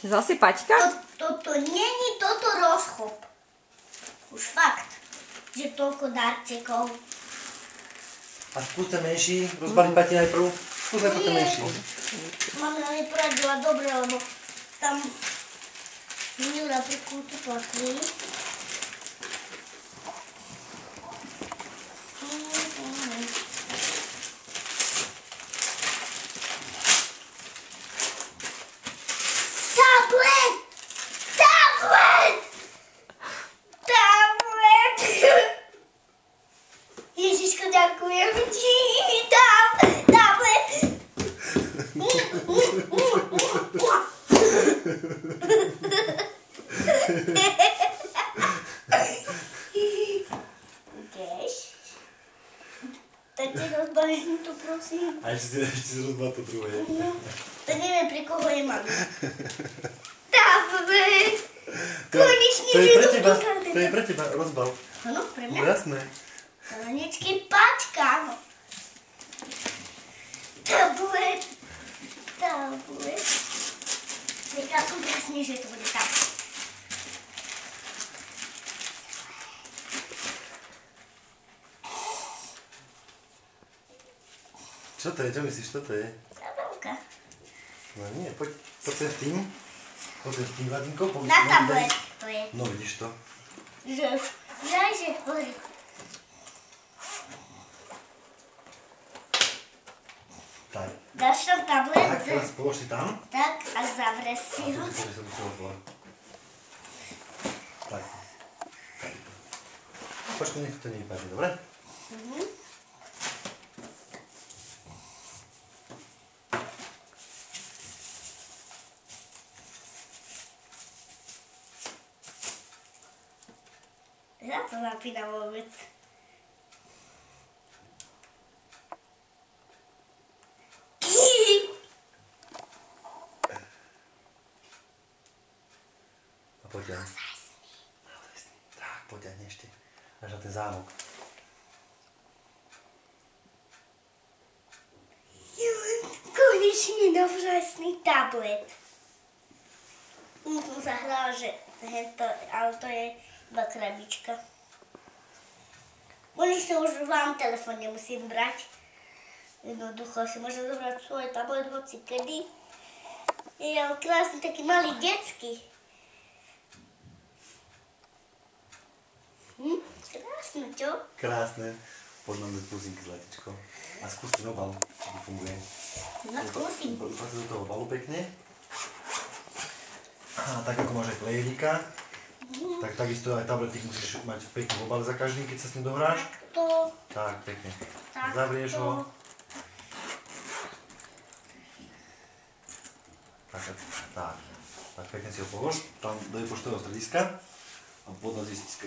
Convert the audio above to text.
Zase paťka? Toto není toto rozchop. Už fakt, že toľko darčekov. A skúste menší, rozbalím Pati najprv. Skúste potom menší. Mama mi poradila dobre, lebo tam Jura pri kútu platí. Tablet! Tablet! Tablet! Ježiško, ďakujem ti. Tablet! Ideš? Tak ti rozbalím to, prosím. A ešte si rozbal to druhé. No, tak neviem, pri koho je mám. Tablet! Konečne, to je že pre teba, dotýkate. to je pre teba, rozbal. Áno, pre No mňa? jasné. Konečne pačka. Tablet. Tablet. Vedela som presne, že to bude tablet. Čo to je? Čo myslíš, čo to je? Zábavka. No nie, poď sem s tým. Poď sem s tým, Vladinko. Na tablet to je. No vidíš to. Že pozri. Tak. Dáš tam tablet? Tak, teraz polož si tam. Tak a zavre si ho. Pozri sa do toho. Tak. Počkaj, nech to nevypadne, dobre? Ja to zapínam vôbec. A poďaň. Tak, poďaň ešte. Až na ten zámok. Konečne novšťastný tablet. Som sa hrala, že hento, ale to je iba krabička. Konečne už vám telefón nemusím brať. Jednoducho si môžem zobrať svoj tablet hoci kedy. Je ale krásny, taký malý detský. Krásne, čo? Krásne. Poď nám dať pusinky, Zlatičko. A skús ten obal, či to funguje. No, skúsim. Poď sa do toho obalu pekne. A tak ako máš aj klejerika, tak takisto aj tabletik musíš mať pekný obal za každým, keď sa s ním dohráš. Takto. Tak, pekne. Takto. Zavrieš ho. Tak pekne si ho polož, tam do poštového strediska a pod nás zistíš.